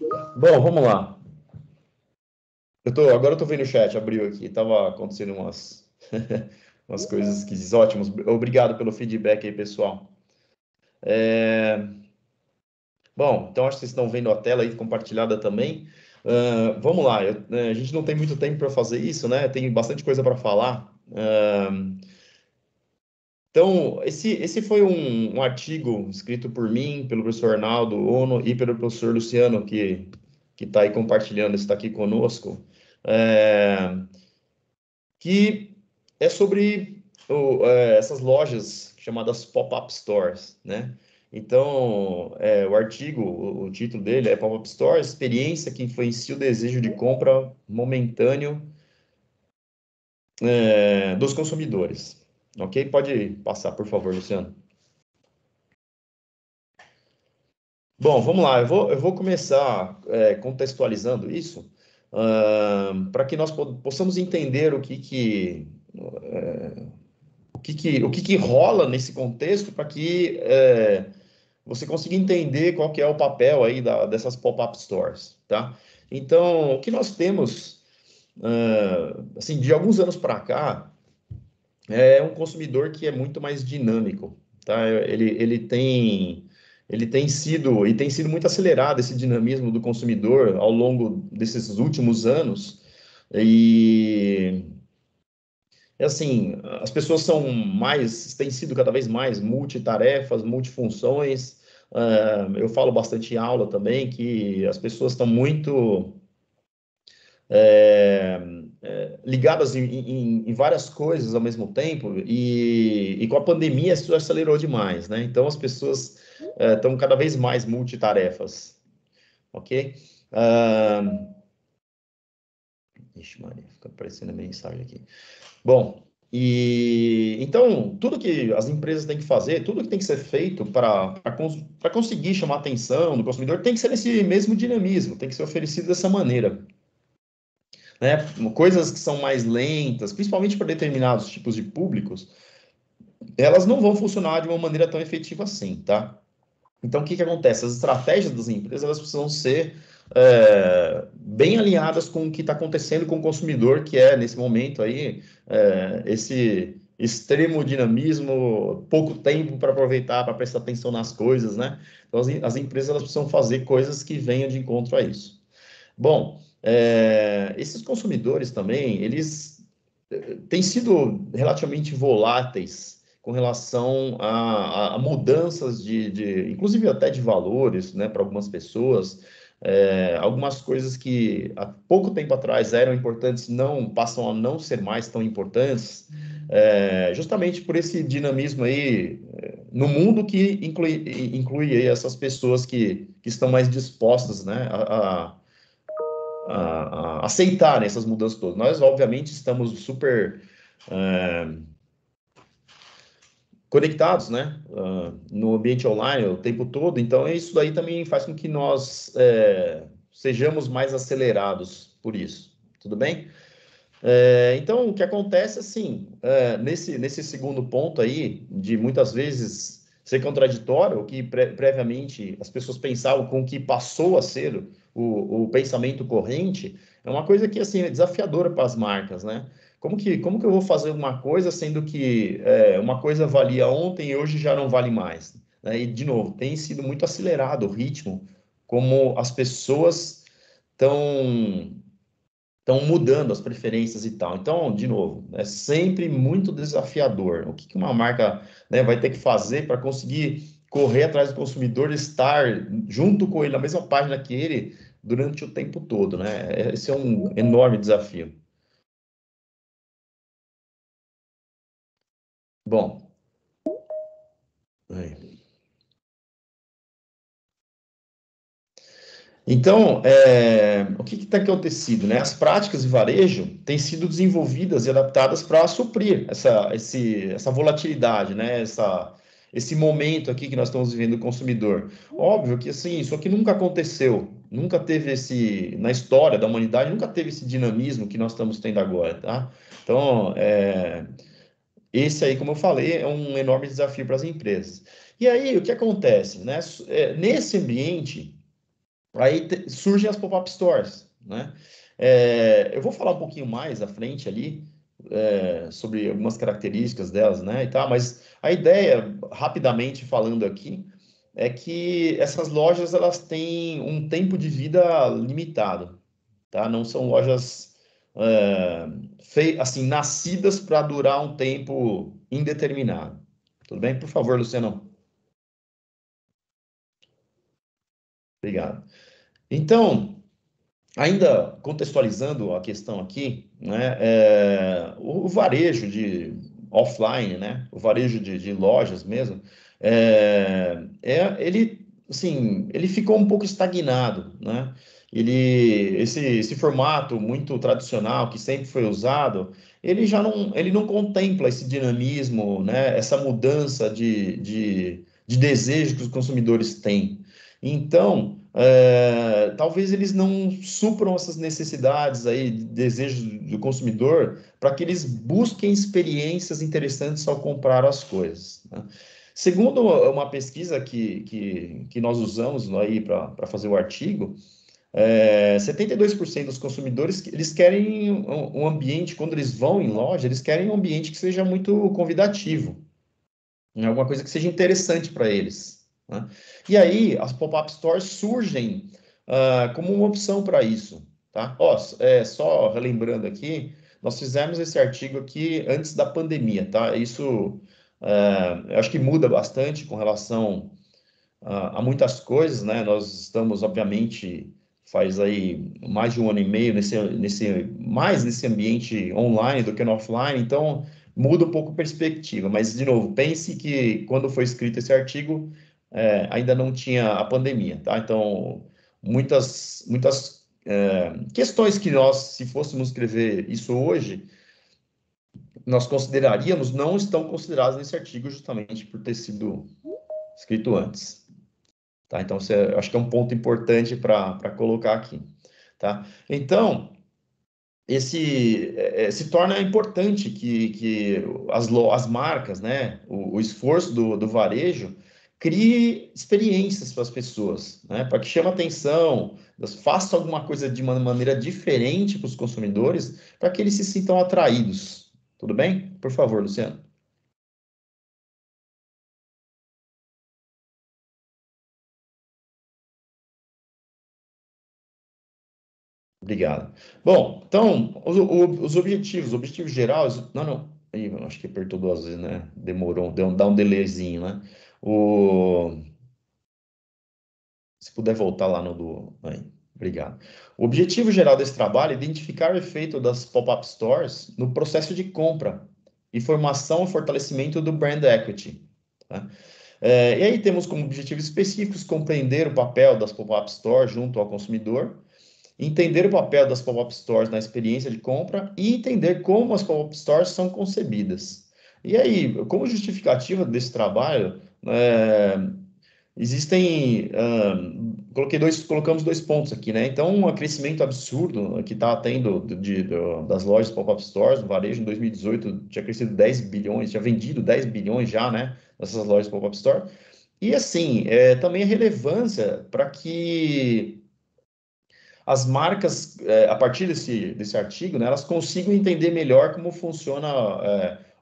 Bom, vamos lá. Agora eu tô vendo o chat, abriu aqui. Tava acontecendo umas coisas esquisitas. Ótimos. Obrigado pelo feedback aí, pessoal. Bom, então acho que vocês estão vendo a tela aí compartilhada também. Vamos lá. A gente não tem muito tempo para fazer isso, né? Tem bastante coisa para falar. Então, esse foi um artigo escrito por mim, pelo professor Arnaldo Ono e pelo professor Luciano, que está aí compartilhando, está aqui conosco. É, que é sobre essas lojas chamadas pop-up stores, né? Então, o artigo, o título dele é Pop-up Store, experiência que influencia o desejo de compra momentâneo dos consumidores. Ok? Pode passar, por favor, Luciano. Bom, vamos lá. Eu vou começar contextualizando isso para que nós possamos entender o que que rola nesse contexto para que você consiga entender qual que é o papel aí dessas pop-up stores, tá? Então, o que nós temos, assim, de alguns anos para cá, é um consumidor que é muito mais dinâmico, tá? Ele tem sido muito acelerado esse dinamismo do consumidor ao longo desses últimos anos e assim, as pessoas têm sido cada vez mais multitarefas, multifunções. Eu falo bastante em aula também que as pessoas estão muito é, ligadas em várias coisas ao mesmo tempo e com a pandemia isso acelerou demais, né? Então as pessoas estão cada vez mais multitarefas, ok? Ah, ixi, Maria, fica aparecendo a mensagem aqui. Bom, e então tudo que as empresas têm que fazer, tudo que tem que ser feito para conseguir chamar a atenção do consumidor tem que ser nesse mesmo dinamismo, tem que ser oferecido dessa maneira, né? Coisas que são mais lentas, principalmente para determinados tipos de públicos, elas não vão funcionar de uma maneira tão efetiva assim, tá? Então, o que que acontece? As estratégias das empresas elas precisam ser bem alinhadas com o que está acontecendo com o consumidor, que é, nesse momento aí, esse extremo dinamismo, pouco tempo para aproveitar, para prestar atenção nas coisas, né? Então, as empresas elas precisam fazer coisas que venham de encontro a isso. Bom, esses consumidores também, eles têm sido relativamente voláteis com relação a mudanças inclusive até de valores, né, para algumas pessoas. Algumas coisas que há pouco tempo atrás eram importantes não passam a não ser mais tão importantes, justamente por esse dinamismo aí no mundo que inclui aí essas pessoas que estão mais dispostas, né, a aceitar essas mudanças todas. Nós, obviamente, estamos super conectados, né, no ambiente online o tempo todo, então isso daí também faz com que nós sejamos mais acelerados por isso, tudo bem? Então, o que acontece, assim, nesse segundo ponto aí, de muitas vezes ser contraditório, o que previamente as pessoas pensavam com o que passou a ser o pensamento corrente, é uma coisa que, assim, é desafiadora para as marcas, né? Como que eu vou fazer uma coisa sendo que uma coisa valia ontem e hoje já não vale mais, né? E, de novo, tem sido muito acelerado o ritmo, como as pessoas estão mudando as preferências e tal. Então, de novo, é sempre muito desafiador. O que que uma marca, né, vai ter que fazer para conseguir correr atrás do consumidor, estar junto com ele na mesma página que ele durante o tempo todo, né? Esse é um enorme desafio. Bom, então, o que tem acontecido, né? As práticas de varejo têm sido desenvolvidas e adaptadas para suprir essa volatilidade, né? Esse momento aqui que nós estamos vivendo do consumidor. Óbvio que, assim, isso aqui nunca aconteceu, nunca teve na história da humanidade, nunca teve esse dinamismo que nós estamos tendo agora, tá? Então, esse aí, como eu falei, é um enorme desafio para as empresas. E aí, o que acontece, né? Nesse ambiente Aí surgem as pop-up stores, né? Eu vou falar um pouquinho mais à frente ali, sobre algumas características delas, né, e tal, mas a ideia, rapidamente falando aqui, é que essas lojas, elas têm um tempo de vida limitado, tá? Não são lojas, assim, nascidas para durar um tempo indeterminado. Tudo bem? Por favor, Luciano. Obrigado. Então, ainda contextualizando a questão aqui, né, o varejo de offline, né, o varejo de lojas mesmo, ele, assim, ele ficou um pouco estagnado, né? Esse formato muito tradicional que sempre foi usado, ele não contempla esse dinamismo, né, essa mudança de desejo que os consumidores têm. Então, talvez eles não supram essas necessidades aí, desejos do consumidor, para que eles busquem experiências interessantes ao comprar as coisas, né? Segundo uma pesquisa que nós usamos aí para fazer o artigo, 72% dos consumidores, eles querem um ambiente, quando eles vão em loja, eles querem um ambiente que seja muito convidativo, né? Alguma coisa que seja interessante para eles, né? E aí, as pop-up stores surgem como uma opção para isso, tá? Ó, só relembrando aqui, nós fizemos esse artigo aqui antes da pandemia, tá? Isso, eu acho que muda bastante com relação a muitas coisas, né? Nós estamos, obviamente, faz aí mais de um ano e meio mais nesse ambiente online do que no offline, então muda um pouco a perspectiva. Mas, de novo, pense que quando foi escrito esse artigo, ainda não tinha a pandemia, tá? Então, muitas questões que nós, se fôssemos escrever isso hoje, nós consideraríamos, não estão consideradas nesse artigo justamente por ter sido escrito antes. Tá? Então, acho que é um ponto importante para colocar aqui. Tá? Então, se torna importante que as marcas, né, o esforço do varejo, crie experiências para as pessoas, né, para que chame atenção, faça alguma coisa de uma maneira diferente para os consumidores, para que eles se sintam atraídos. Tudo bem? Por favor, Luciano. Obrigado. Bom, então, os objetivos gerais. Não, não. Ih, eu acho que apertou duas vezes, né? Demorou, dá um delayzinho, né? O, se puder voltar lá no do. Aí, obrigado. O objetivo geral desse trabalho é identificar o efeito das pop-up stores no processo de compra, informação e fortalecimento do brand equity. Tá? E aí temos como objetivos específicos compreender o papel das pop-up stores junto ao consumidor, entender o papel das pop-up stores na experiência de compra e entender como as pop-up stores são concebidas. E aí, como justificativa desse trabalho, existem, colocamos dois pontos aqui, né? Então, um crescimento absurdo que está tendo das lojas pop-up stores, no varejo, em 2018 tinha crescido 10 bilhões, tinha vendido 10 bilhões já, né? Nessas lojas pop-up store. E assim, também a relevância para que as marcas, a partir desse artigo, né, elas consigam entender melhor como funciona,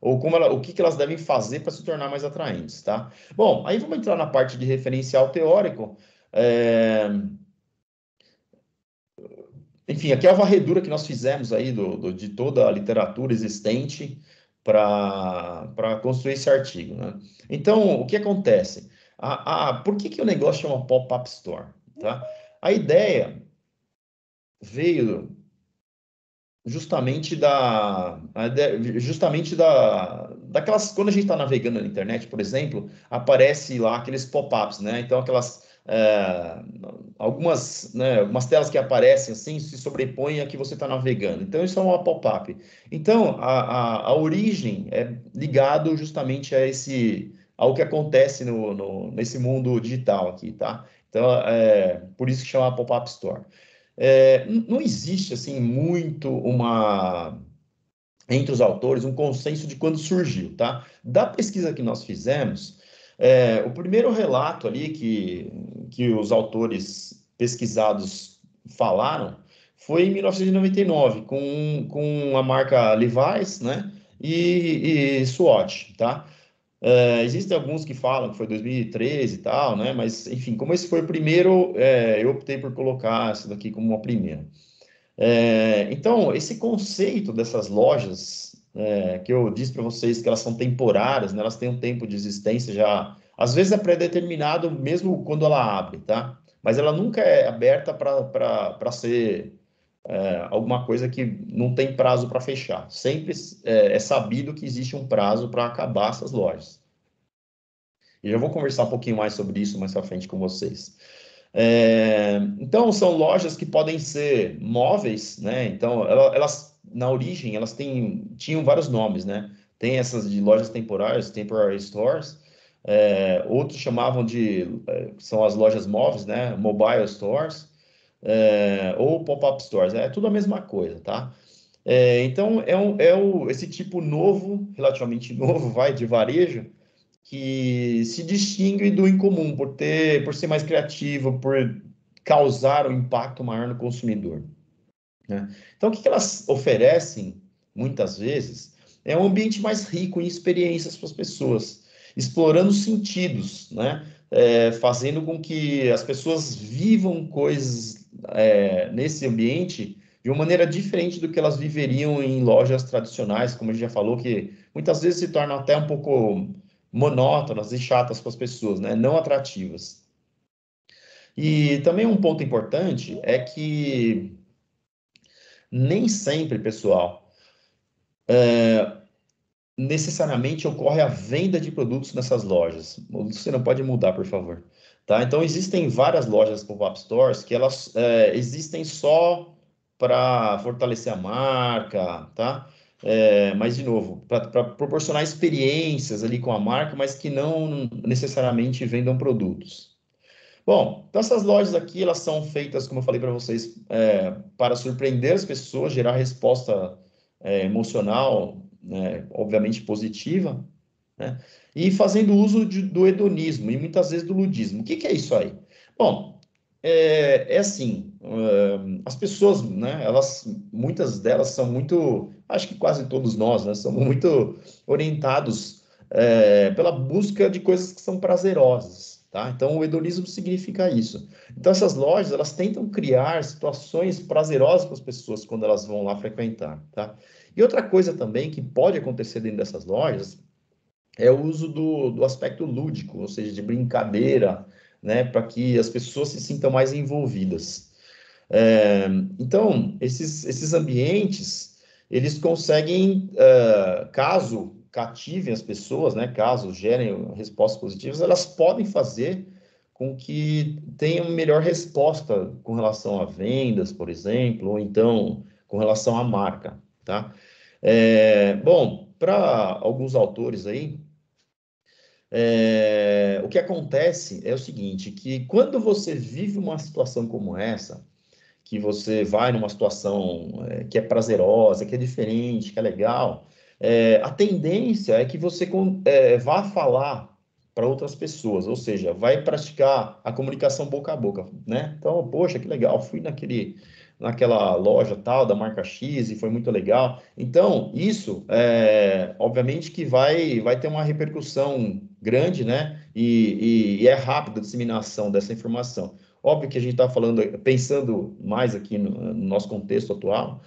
ou o que elas devem fazer para se tornar mais atraentes, tá? Bom, aí vamos entrar na parte de referencial teórico. É, Enfim, aqui é a varredura que nós fizemos aí de toda a literatura existente para construir esse artigo, né? Então, o que acontece? Por que o negócio chama Pop-Up Store, tá? A ideia veio justamente daquelas, quando a gente está navegando na internet, por exemplo, aparece lá aqueles pop-ups, né? Então aquelas algumas, né, algumas telas que aparecem assim se sobrepõem a que você está navegando. Então isso é uma pop-up. Então a origem é ligado justamente a esse ao que acontece nesse mundo digital aqui, tá? Então por isso que chama Pop-up Store. Não existe assim muito entre os autores um consenso de quando surgiu, tá? Da pesquisa que nós fizemos, o primeiro relato ali que os autores pesquisados falaram foi em 1999, com a marca Levi's, né? E Swatch, tá? Existem alguns que falam que foi 2013 e tal, né? Mas, enfim, como esse foi o primeiro, eu optei por colocar isso daqui como uma primeira. Então, esse conceito dessas lojas, que eu disse para vocês que elas são temporárias, né? Elas têm um tempo de existência já, às vezes é pré-determinado mesmo quando ela abre, tá? Mas ela nunca é aberta para ser alguma coisa que não tem prazo para fechar. Sempre é sabido que existe um prazo para acabar essas lojas. E já vou conversar um pouquinho mais sobre isso mais para frente com vocês. Então, são lojas que podem ser móveis, né? Então, elas, na origem, elas tinham vários nomes, né? Tem essas de lojas temporárias, temporary stores, outros chamavam são as lojas móveis, né? Mobile stores, ou pop-up stores, é tudo a mesma coisa, tá? Então, esse tipo novo, relativamente novo, de varejo, que se distingue do incomum por ser mais criativo, por causar um impacto maior no consumidor, né? Então, o que elas oferecem, muitas vezes, é um ambiente mais rico em experiências para as pessoas, explorando os sentidos, né? Fazendo com que as pessoas vivam coisas nesse ambiente de uma maneira diferente do que elas viveriam em lojas tradicionais, como a gente já falou, que muitas vezes se tornam até um pouco monótonas e chatas para as pessoas, né? Não atrativas. E também um ponto importante é que nem sempre, pessoal, necessariamente ocorre a venda de produtos nessas lojas. Você não pode mudar, por favor. Tá? Então, existem várias lojas pop-up stores que elas existem só para fortalecer a marca, tá? Mas, de novo, para proporcionar experiências ali com a marca, mas que não necessariamente vendam produtos. Bom, então essas lojas aqui, elas são feitas, como eu falei para vocês, para surpreender as pessoas, gerar resposta emocional, né, obviamente positiva, né, e fazendo uso do hedonismo e muitas vezes do ludismo. O que é isso aí? Bom, assim, as pessoas, né, muitas delas são muito, acho que quase todos nós, né, somos muito orientados pela busca de coisas que são prazerosas, tá? Então, o hedonismo significa isso. Então, essas lojas, elas tentam criar situações prazerosas para as pessoas quando elas vão lá frequentar, tá? E outra coisa também que pode acontecer dentro dessas lojas é o uso do aspecto lúdico, ou seja, de brincadeira, né, para que as pessoas se sintam mais envolvidas. Então, esses ambientes, eles conseguem, caso cativem as pessoas, né, caso gerem respostas positivas, elas podem fazer com que tenham melhor resposta com relação a vendas, por exemplo, ou então com relação à marca, tá? Bom, para alguns autores aí, o que acontece é o seguinte, que quando você vive uma situação como essa, que você vai numa situação que é prazerosa, que é diferente, que é legal, a tendência é que você vá falar para outras pessoas, ou seja, vai praticar a comunicação boca a boca, né? Então, poxa, que legal, fui naquela loja tal da marca X e foi muito legal. Então, isso, obviamente que vai ter uma repercussão grande, né? E é rápida a disseminação dessa informação. Óbvio que a gente está pensando mais aqui no nosso contexto atual,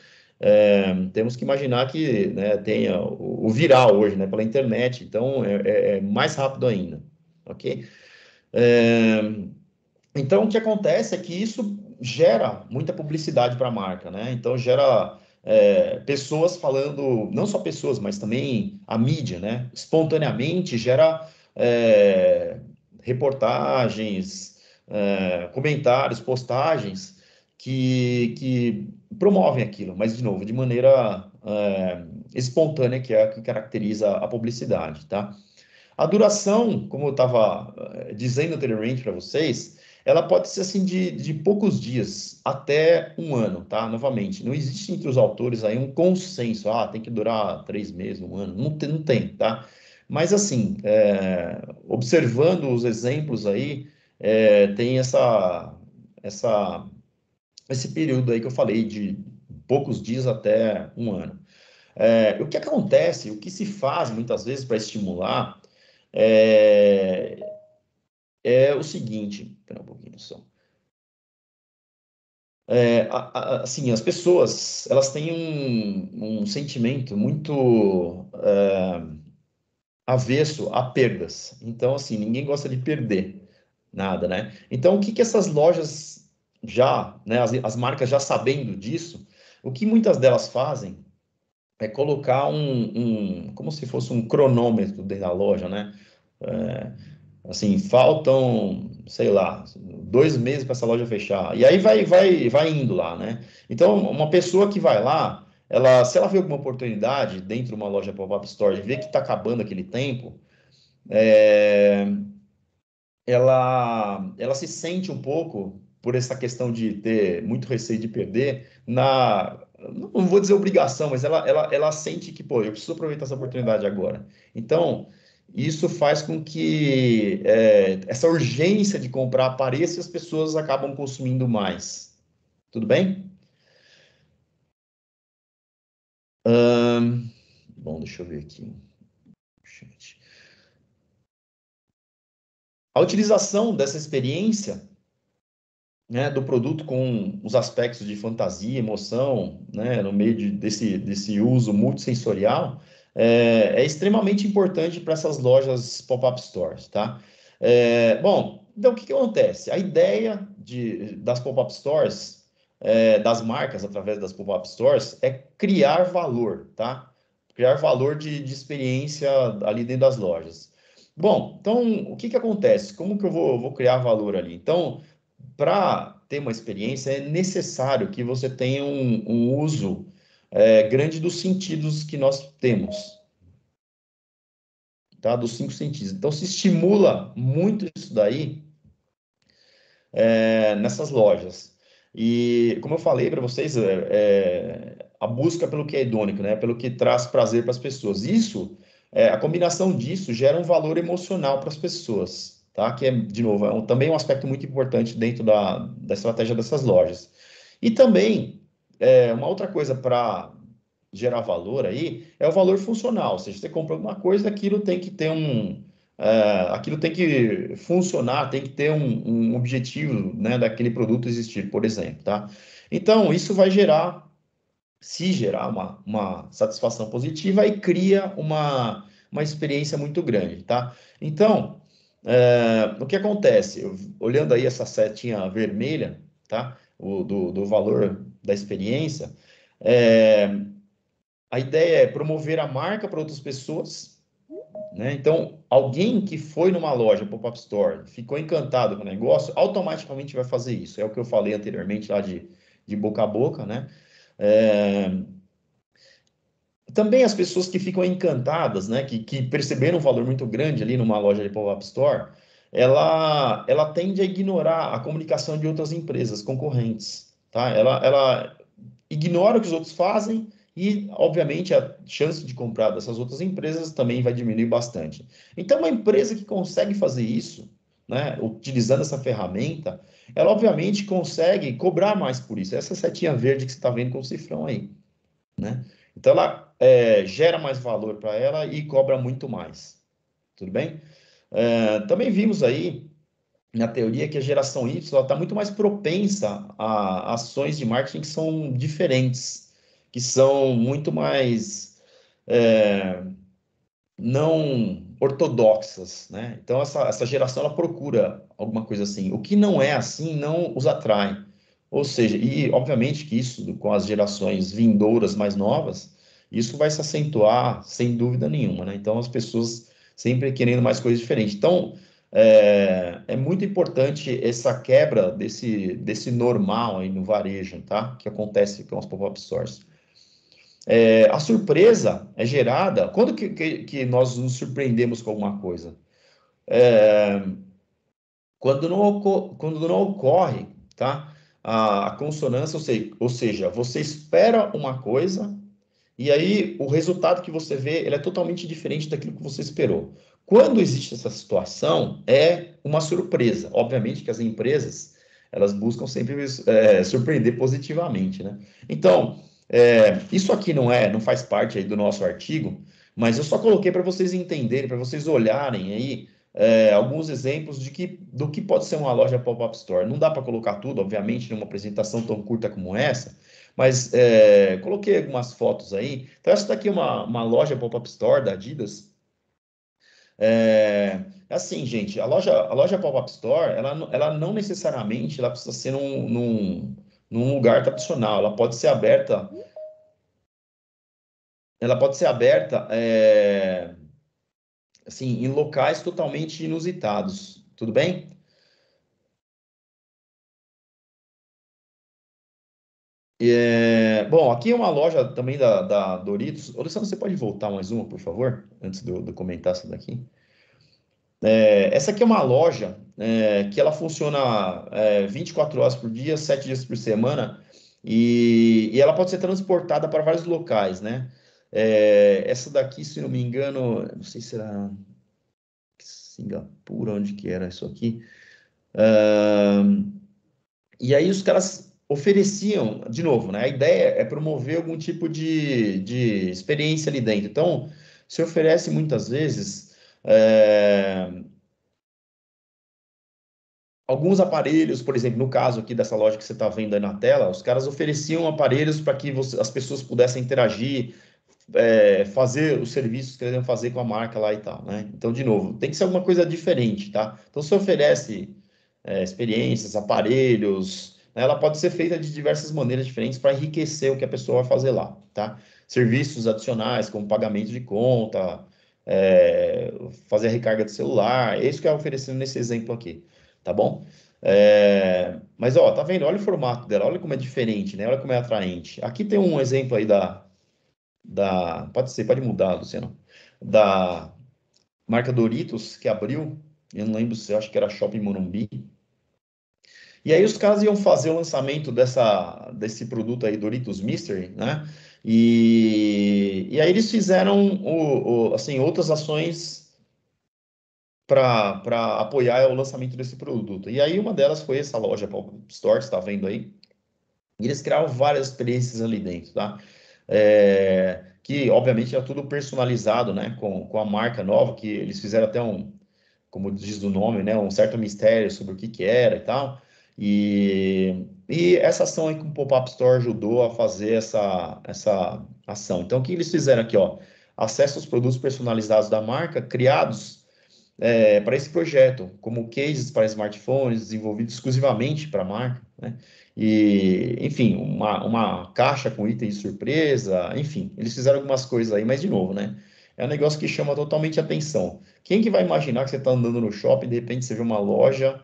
temos que imaginar que, né, tenha o viral hoje, né, pela internet, então é mais rápido ainda, ok? É, então, o que acontece é que isso gera muita publicidade para a marca, né? Então, gera pessoas falando, não só pessoas, mas também a mídia, né? Espontaneamente gera reportagens, comentários, postagens que promovem aquilo, mas, de novo, de maneira espontânea, que é a que caracteriza a publicidade, tá? A duração, como eu estava dizendo anteriormente para vocês, ela pode ser assim de poucos dias até um ano, tá? Novamente, não existe entre os autores aí um consenso, tem que durar 3 meses, um ano, não tem, tá? Mas assim, observando os exemplos aí, tem esse período aí que eu falei, de poucos dias até um ano. O que acontece, o que se faz muitas vezes para estimular é, é o seguinte, espera um pouquinho só. Assim, as pessoas, elas têm um sentimento muito avesso a perdas. Então, assim, ninguém gosta de perder nada, né? Então, o que que essas lojas já, né, as marcas já sabendo disso, o que muitas delas fazem é colocar como se fosse um cronômetro dentro da loja, né? É, assim, faltam, sei lá, 2 meses para essa loja fechar. E aí vai indo lá, né? Então, uma pessoa que vai lá, se ela vê alguma oportunidade dentro de uma loja pop-up store e vê que está acabando aquele tempo, é, ela se sente um pouco, por essa questão de ter muito receio de perder, não vou dizer obrigação, mas ela sente que, pô, eu preciso aproveitar essa oportunidade agora. Então, isso faz com que essa urgência de comprar apareça e as pessoas acabam consumindo mais. Tudo bem? Bom, deixa eu ver aqui. Gente. A utilização dessa experiência, né, do produto com os aspectos de fantasia, emoção, né, no meio desse uso multissensorial, é extremamente importante para essas lojas pop-up stores, tá? Bom, então o que que acontece? A ideia das pop-up stores, das marcas através das pop-up stores, é criar valor, tá? Criar valor de experiência ali dentro das lojas. Bom, então o que que acontece? Como que eu vou criar valor ali? Então, para ter uma experiência, é necessário que você tenha um uso grande dos sentidos que nós temos, tá? Dos 5 sentidos. Então, se estimula muito isso daí nessas lojas. E, como eu falei para vocês, a busca pelo que é hedônico, né? Pelo que traz prazer para as pessoas. A combinação disso gera um valor emocional para as pessoas, tá? Que é, de novo, também um aspecto muito importante dentro da estratégia dessas lojas. E também, uma outra coisa para gerar valor aí é o valor funcional. Ou seja, você compra alguma coisa, aquilo tem que ter aquilo tem que funcionar, tem que ter um objetivo, né, daquele produto existir, por exemplo, tá? Então, isso vai se gerar uma satisfação positiva, aí cria uma experiência muito grande, tá? Então, o que acontece? Olhando aí essa setinha vermelha, tá? Do valor da experiência, é, a ideia é promover a marca para outras pessoas, né? Então, alguém que foi numa loja pop-up store, ficou encantado com o negócio, automaticamente vai fazer isso. É o que eu falei anteriormente lá de boca a boca, né? É, Também as pessoas que ficam encantadas, né, que perceberam um valor muito grande ali numa loja de pop-up store, ela tende a ignorar a comunicação de outras empresas concorrentes, tá? Ela ignora o que os outros fazem e, obviamente, a chance de comprar dessas outras empresas também vai diminuir bastante. Então, uma empresa que consegue fazer isso, né, utilizando essa ferramenta, ela, obviamente, consegue cobrar mais por isso. Essa setinha verde que você está vendo com o cifrão aí, né? Então, ela gera mais valor para ela e cobra muito mais. Tudo bem? Também vimos aí na teoria que a geração Y está muito mais propensa a ações de marketing que são diferentes, que são muito mais não ortodoxas, né? Então, essa geração ela procura alguma coisa assim. O que não é assim não os atrai. Ou seja, e obviamente que isso, com as gerações vindouras mais novas, isso vai se acentuar sem dúvida nenhuma, né? Então, as pessoas sempre querendo mais coisas diferentes. Então, é muito importante essa quebra desse normal aí no varejo, tá? Que acontece com as pop-up stores. A surpresa é gerada quando que nós nos surpreendemos com alguma coisa? Quando não ocorre, tá? A consonância, ou seja, você espera uma coisa e aí o resultado que você vê ele é totalmente diferente daquilo que você esperou. Quando existe essa situação, é uma surpresa. Obviamente que as empresas elas buscam sempre surpreender positivamente, né? Então, isso aqui não faz parte aí do nosso artigo, mas eu só coloquei para vocês entenderem, para vocês olharem aí alguns exemplos do que pode ser uma loja pop-up store. Não dá para colocar tudo, obviamente, numa apresentação tão curta como essa, mas coloquei algumas fotos aí. Então, essa daqui é uma loja pop-up store da Adidas. Assim, gente, a loja pop-up store, ela não necessariamente ela precisa ser num lugar tradicional. Ela pode ser aberta, assim, em locais totalmente inusitados. Tudo bem? Bom, aqui é uma loja também da Doritos. Ô, Luciano, você pode voltar mais uma, por favor, antes de eu comentar essa daqui? Essa aqui é uma loja que ela funciona 24 horas por dia, 7 dias por semana, e ela pode ser transportada para vários locais, né? Essa daqui, se não me engano, não sei se era Singapura, onde que era isso aqui. E aí os caras ofereciam, de novo, né? A ideia é promover algum tipo de experiência ali dentro. Então, se oferece muitas vezes alguns aparelhos, por exemplo, no caso aqui dessa loja que você está vendo aí na tela, os caras ofereciam aparelhos para que as pessoas pudessem interagir, fazer os serviços que eles iam fazer com a marca lá e tal, né? Então, de novo, tem que ser alguma coisa diferente, tá? Então, se oferece experiências, aparelhos, né? Ela pode ser feita de diversas maneiras diferentes para enriquecer o que a pessoa vai fazer lá, tá? Serviços adicionais, como pagamento de conta, fazer a recarga de celular, é isso que é oferecendo nesse exemplo aqui, tá bom? Mas, ó, tá vendo? Olha o formato dela, olha como é diferente, né? Olha como é atraente. Aqui tem um exemplo aí pode mudar, Luciano, da marca Doritos, que abriu, eu não lembro se eu acho que era Shopping Morumbi. E aí os caras iam fazer o lançamento desse produto aí, Doritos Mystery, né? E aí eles fizeram assim, outras ações para apoiar o lançamento desse produto. E aí uma delas foi essa loja Pop Store, que você está vendo aí. E eles criaram várias experiências ali dentro, tá? Que obviamente é tudo personalizado, né? Com a marca nova, que eles fizeram até como diz o nome, né? Um certo mistério sobre o que que era e tal. E essa ação aí com o Pop-Up Store ajudou a fazer essa ação. Então, o que eles fizeram aqui, ó? Acesso aos produtos personalizados da marca, criados para esse projeto, como cases para smartphones, desenvolvidos exclusivamente para a marca, né? E, enfim, uma caixa com itens de surpresa, enfim, eles fizeram algumas coisas aí, mas de novo, né? É um negócio que chama totalmente atenção. Quem que vai imaginar que você está andando no shopping e de repente você vê uma loja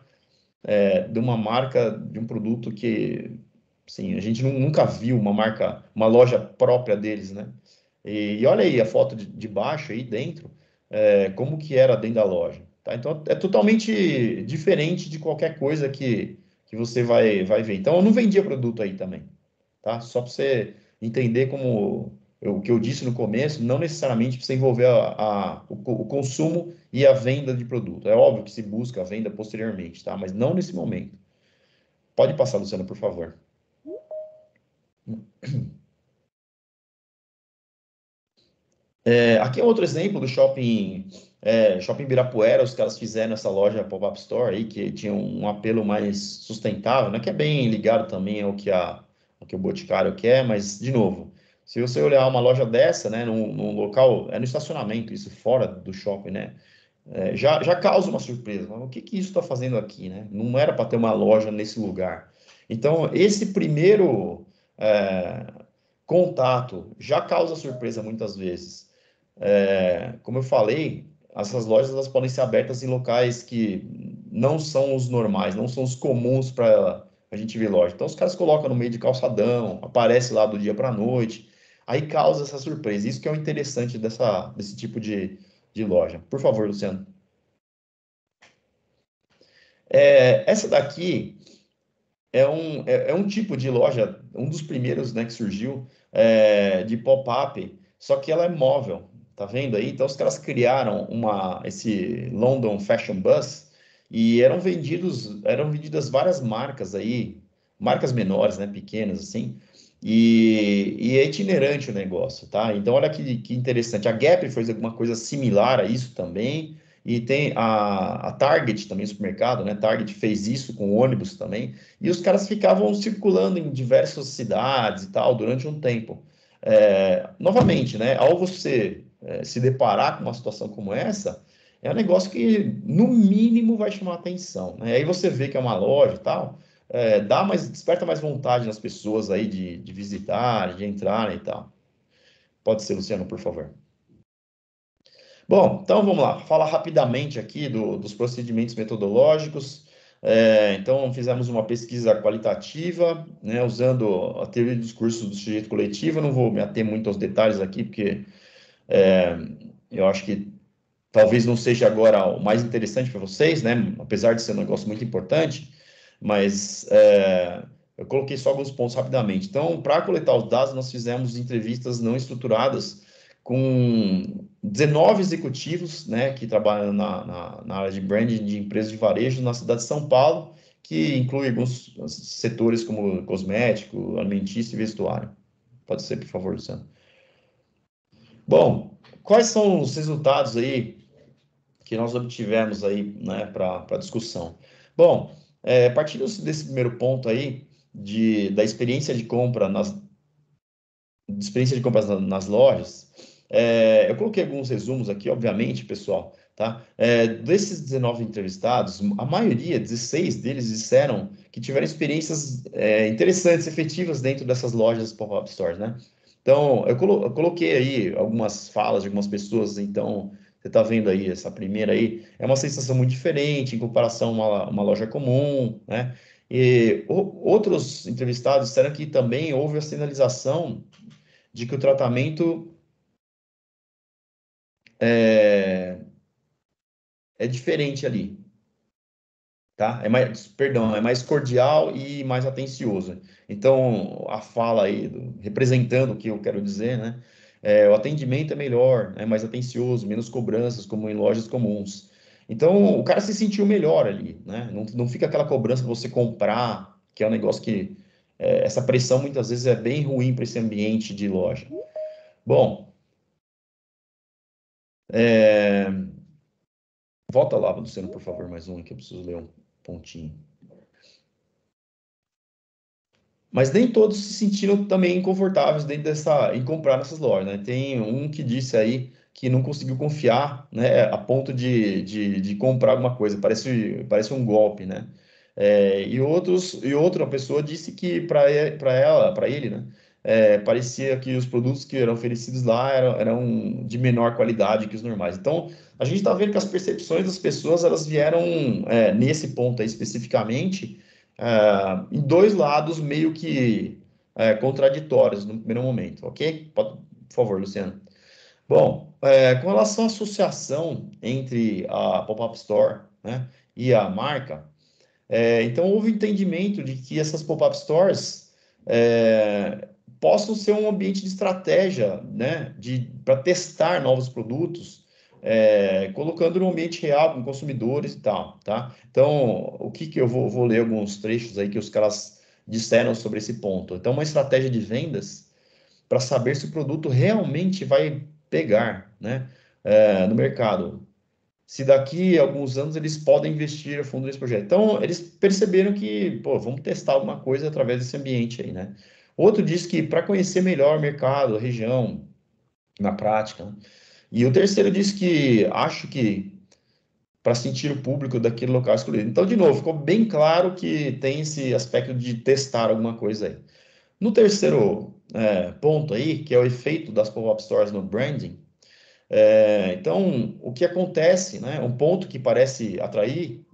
de uma marca, de um produto que, assim, a gente nunca viu uma marca, uma loja própria deles, né? E olha aí a foto de baixo aí dentro, como que era dentro da loja, tá? Então é totalmente diferente de qualquer coisa que você vai ver. Então eu não vendia produto aí também, tá? Só para você entender o que eu disse no começo, não necessariamente precisa envolver o consumo e a venda de produto. É óbvio que se busca a venda posteriormente, tá? Mas não nesse momento. Pode passar, Luciana, por favor. Aqui é outro exemplo do Shopping Ibirapuera, os caras fizeram essa loja pop-up store aí, que tinha um apelo mais sustentável, né? Que é bem ligado também ao que o Boticário quer, mas, de novo, se você olhar uma loja dessa, né, num local, no estacionamento, isso fora do shopping, né? Já causa uma surpresa. Mas o que que isso está fazendo aqui, né? Não era para ter uma loja nesse lugar. Então, esse primeiro contato já causa surpresa muitas vezes. Como eu falei, essas lojas elas podem ser abertas em locais que não são os normais, não são os comuns para a gente ver loja. Então, os caras colocam no meio de calçadão, aparece lá do dia para a noite, aí causa essa surpresa. Isso que é o interessante desse tipo de loja. Por favor, Luciano. Essa daqui é um tipo de loja, um dos primeiros, né, que surgiu de pop-up, só que ela é móvel, tá vendo aí? Então os caras criaram esse London Fashion Bus e eram vendidas várias marcas aí, marcas menores, né, pequenas assim, e é itinerante o negócio, tá? Então, olha que interessante. A Gap fez alguma coisa similar a isso também, e tem a Target também, supermercado, né? Target fez isso com ônibus também, e os caras ficavam circulando em diversas cidades e tal durante um tempo. Novamente, né? Ao você se deparar com uma situação como essa, é um negócio que, no mínimo, vai chamar atenção, né? Aí você vê que é uma loja e tal, desperta mais vontade nas pessoas aí de visitar, de entrar e tal. Pode ser, Luciano, por favor. Bom, então vamos lá, falar rapidamente aqui dos procedimentos metodológicos. Então, fizemos uma pesquisa qualitativa, né, usando a teoria dos discurso do sujeito coletivo. Eu não vou me ater muito aos detalhes aqui, porque eu acho que talvez não seja agora o mais interessante para vocês, né, apesar de ser um negócio muito importante, mas eu coloquei só alguns pontos rapidamente. Então, para coletar os dados, nós fizemos entrevistas não estruturadas com 19 executivos, né, que trabalham na área de branding de empresas de varejo na cidade de São Paulo, que inclui alguns setores como cosmético, alimentício e vestuário. Pode ser, por favor, Luciano. Bom, quais são os resultados aí que nós obtivemos aí, né, para discussão? Bom, partindo desse primeiro ponto aí, da experiência de compra nas lojas, eu coloquei alguns resumos aqui, obviamente, pessoal, tá? Desses 19 entrevistados, a maioria, 16 deles, disseram que tiveram experiências interessantes, efetivas dentro dessas lojas pop-up stores, né? Então, eu coloquei aí algumas falas de algumas pessoas, então, você está vendo aí, essa primeira aí, é uma sensação muito diferente em comparação a uma loja comum, né? E outros entrevistados disseram que também houve a sinalização de que o tratamento é, é diferente ali, tá? Perdão, é mais cordial e mais atencioso. Então, a fala aí, representando o que eu quero dizer, né? O atendimento é melhor, é mais atencioso, menos cobranças, como em lojas comuns. Então, o cara se sentiu melhor ali, né? Não fica aquela cobrança de você comprar, que é um negócio que essa pressão muitas vezes é bem ruim para esse ambiente de loja. Bom, é, volta lá, Luciano, por favor, mais um, que eu preciso ler um pontinho. Mas nem todos se sentiram também confortáveis em comprar nessas lojas, né? Tem um que disse aí que não conseguiu confiar, né, a ponto de comprar alguma coisa, parece um golpe, né? Outra pessoa disse que para ele, né, parecia que os produtos que eram oferecidos lá eram de menor qualidade que os normais. Então, a gente está vendo que as percepções das pessoas, elas vieram, nesse ponto aí especificamente, em dois lados meio que contraditórios no primeiro momento, ok? Por favor, Luciano. Bom, com relação à associação entre a Pop-Up Store, né, e a marca, então houve entendimento de que essas Pop-Up Stores possam ser um ambiente de estratégia, né, para testar novos produtos, colocando no ambiente real com consumidores e tal, tá? Então, o que eu vou ler alguns trechos aí que os caras disseram sobre esse ponto. Então, uma estratégia de vendas para saber se o produto realmente vai pegar, né, no mercado. Se daqui a alguns anos eles podem investir a fundo nesse projeto. Então, eles perceberam que, pô, vamos testar alguma coisa através desse ambiente aí, né? Outro diz que para conhecer melhor o mercado, a região, na prática, né? E o terceiro diz que acho que para sentir o público daquele local escolhido. Então, de novo, ficou bem claro que tem esse aspecto de testar alguma coisa aí. No terceiro ponto aí, que é o efeito das pop-up stores no branding, então, o que acontece, né, um ponto que parece atrair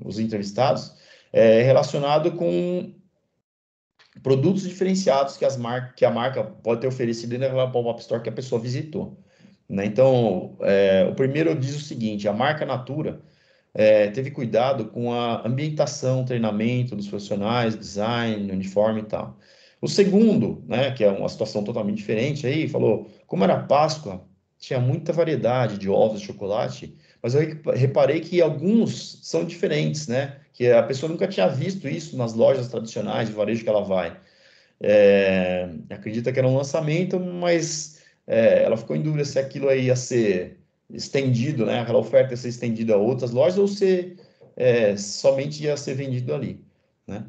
os entrevistados, é relacionado com produtos diferenciados que a marca pode ter oferecido naquela pop-up store que a pessoa visitou, né? Então, o primeiro diz o seguinte: a marca Natura teve cuidado com a ambientação, treinamento dos profissionais, design, uniforme e tal. O segundo, né, que é uma situação totalmente diferente, aí falou, como era Páscoa, tinha muita variedade de ovos de chocolate, mas eu reparei que alguns são diferentes, né? Que a pessoa nunca tinha visto isso nas lojas tradicionais de varejo que ela vai. Acredita que era um lançamento, mas ela ficou em dúvida se aquilo aí ia ser estendido, né? Aquela oferta ia ser estendida a outras lojas ou se somente ia ser vendido ali, né?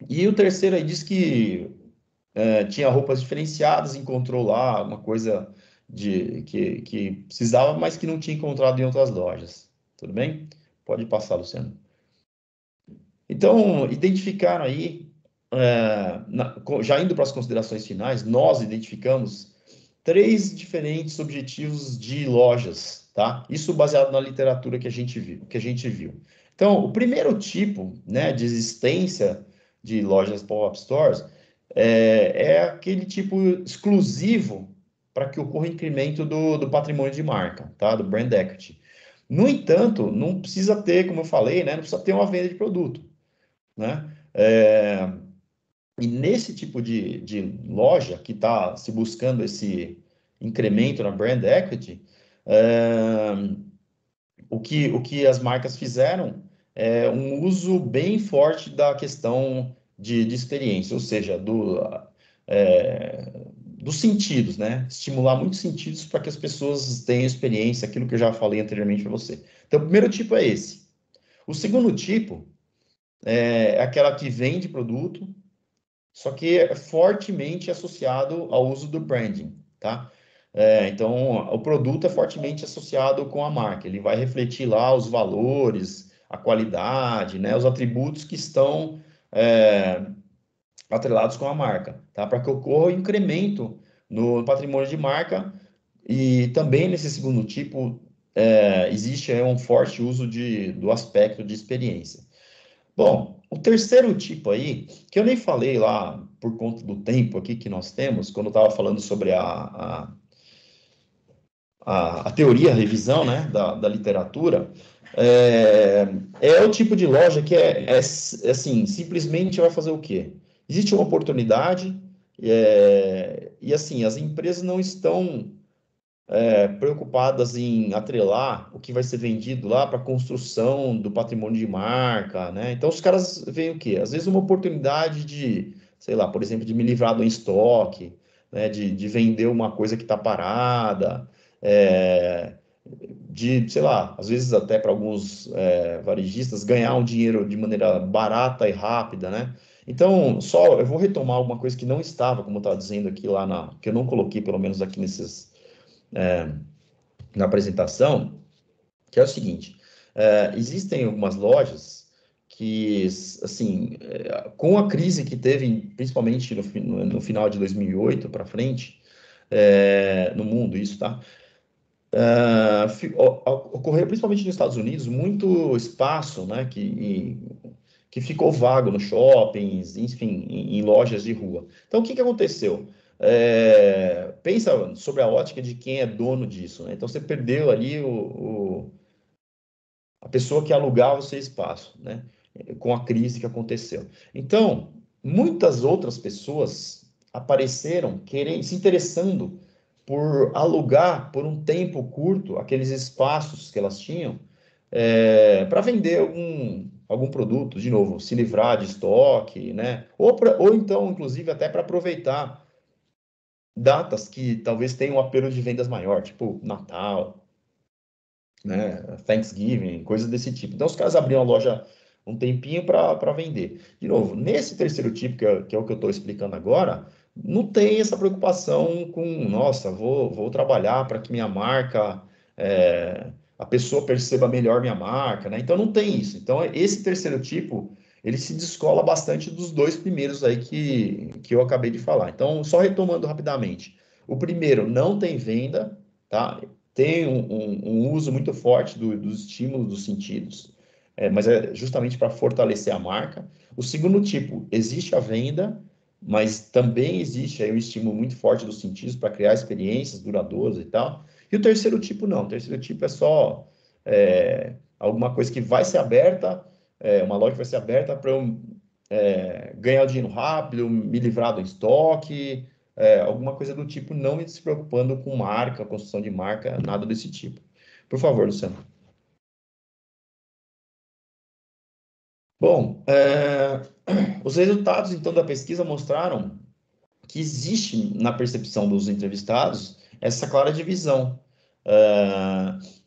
E o terceiro aí diz que tinha roupas diferenciadas, encontrou lá uma coisa que precisava, mas que não tinha encontrado em outras lojas. Tudo bem? Pode passar, Luciano. Então, identificaram aí, já indo para as considerações finais, nós identificamos três diferentes objetivos de lojas, tá? Isso baseado na literatura que a gente viu. Então, o primeiro tipo, né, de existência de lojas pop-up stores é aquele tipo exclusivo para que ocorra incremento do patrimônio de marca, tá? Do brand equity. No entanto, não precisa ter, como eu falei, né, não precisa ter uma venda de produto, né? E nesse tipo de loja que está se buscando esse incremento na brand equity, é, o que as marcas fizeram é um uso bem forte da questão de experiência, ou seja, dos sentidos, né? Estimular muitos sentidos para que as pessoas tenham experiência, aquilo que eu já falei anteriormente para você. Então, o primeiro tipo é esse. O segundo tipo é aquela que vende produto, só que é fortemente associado ao uso do branding, tá? Então, o produto é fortemente associado com a marca, ele vai refletir lá os valores, a qualidade, né, os atributos que estão atrelados com a marca, tá? Para que ocorra o incremento no patrimônio de marca e também nesse segundo tipo existe um forte uso do aspecto de experiência. Bom, o terceiro tipo aí, que eu nem falei lá por conta do tempo aqui que nós temos, quando eu estava falando sobre a teoria, a revisão, né, da literatura, é o tipo de loja que assim, simplesmente vai fazer o quê? Existe uma oportunidade, e assim, as empresas não estão preocupadas em atrelar o que vai ser vendido lá para a construção do patrimônio de marca, né? Então, os caras veem o quê? Às vezes uma oportunidade de, sei lá, por exemplo, de me livrar do estoque, né? De vender uma coisa que está parada, é, sei lá, às vezes até para alguns varejistas, ganhar um dinheiro de maneira barata e rápida, né? Então, só eu vou retomar alguma coisa que não estava, como eu estava dizendo aqui lá que eu não coloquei, pelo menos aqui na apresentação, que é o seguinte: existem algumas lojas que, assim, com a crise que teve, principalmente no final de 2008 para frente, no mundo, isso, tá? Ocorreu principalmente nos Estados Unidos muito espaço, né, que ficou vago nos shoppings, enfim, em lojas de rua. Então, o que aconteceu? Pensa sobre a ótica de quem é dono disso, né? Então, você perdeu ali a pessoa que alugava o seu espaço, né? Com a crise que aconteceu. Então, muitas outras pessoas apareceram querendo, se interessando por alugar por um tempo curto aqueles espaços que elas tinham para vender algum produto, de novo, se livrar de estoque, né? Ou então, inclusive, até para aproveitar datas que talvez tenham um apelo de vendas maior, tipo Natal, né? Thanksgiving, coisas desse tipo. Então, os caras abriam a loja um tempinho para vender. De novo, nesse terceiro tipo, que é o que eu estou explicando agora, não tem essa preocupação com, nossa, vou trabalhar para que minha marca, a pessoa perceba melhor minha marca, né? Então, não tem isso. Então, esse terceiro tipo, ele se descola bastante dos dois primeiros aí que eu acabei de falar. Então, só retomando rapidamente. O primeiro, não tem venda, tá? Tem um uso muito forte dos estímulos dos sentidos, mas é justamente para fortalecer a marca. O segundo tipo, existe a venda, mas também existe aí um estímulo muito forte dos sentidos para criar experiências duradouras e tal. E o terceiro tipo, não. O terceiro tipo é só alguma coisa que vai ser aberta, uma loja que vai ser aberta para eu ganhar dinheiro rápido, me livrar do estoque, alguma coisa do tipo, não me se preocupando com marca, construção de marca, nada desse tipo. Por favor, Luciano. Bom, os resultados, então, da pesquisa mostraram que existe na percepção dos entrevistados essa clara divisão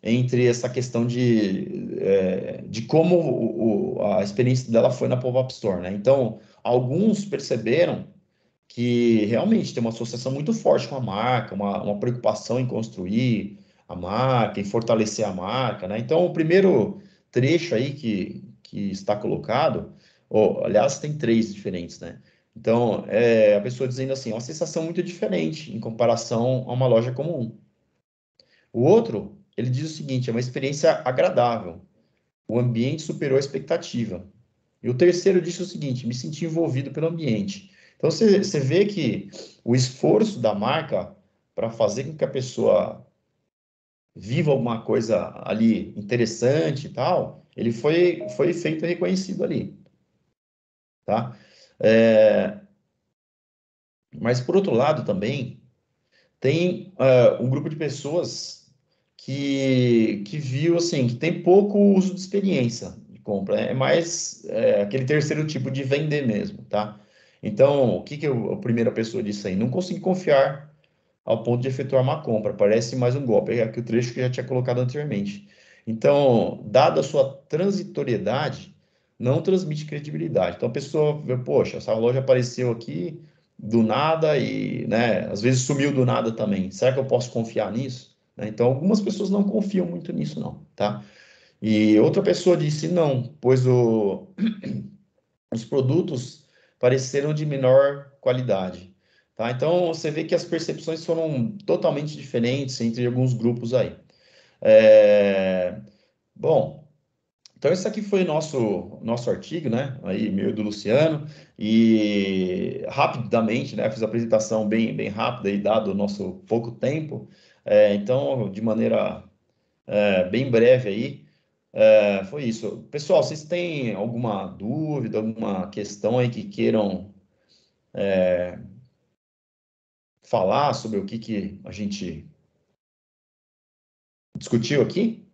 entre essa questão de como a experiência dela foi na Pop-Up Store, né? Então, alguns perceberam que realmente tem uma associação muito forte com a marca, uma preocupação em construir a marca, em fortalecer a marca, né? Então, o primeiro trecho aí que está colocado, aliás, tem três diferentes, né? Então, a pessoa dizendo assim, uma sensação muito diferente em comparação a uma loja comum. O outro, ele diz o seguinte, é uma experiência agradável, o ambiente superou a expectativa. E o terceiro disse o seguinte, me senti envolvido pelo ambiente. Então, você vê que o esforço da marca para fazer com que a pessoa viva alguma coisa ali interessante e tal, ele foi feito e reconhecido ali, tá? É, mas, por outro lado, também, tem um grupo de pessoas que viu, assim, que tem pouco uso de experiência de compra. É mais aquele terceiro tipo de vender mesmo, tá? Então, o que que a primeira pessoa disse aí? Não consegui confiar ao ponto de efetuar uma compra. Parece mais um golpe. É aqui o trecho que eu já tinha colocado anteriormente. Então, dada a sua transitoriedade, não transmite credibilidade. Então, a pessoa vê, poxa, essa loja apareceu aqui do nada e, né, às vezes sumiu do nada também. Será que eu posso confiar nisso? Né? Então, algumas pessoas não confiam muito nisso, não, tá? E outra pessoa disse não, pois os produtos pareceram de menor qualidade. Tá? Então, você vê que as percepções foram totalmente diferentes entre alguns grupos aí. É... Bom, então esse aqui foi nosso artigo, né? Aí, meu e do Luciano. E rapidamente, né? Fiz a apresentação bem rápida e dado o nosso pouco tempo. Então, de maneira bem breve aí, foi isso. Pessoal, vocês têm alguma dúvida, alguma questão aí que queiram falar sobre o que a gente discutiu aqui?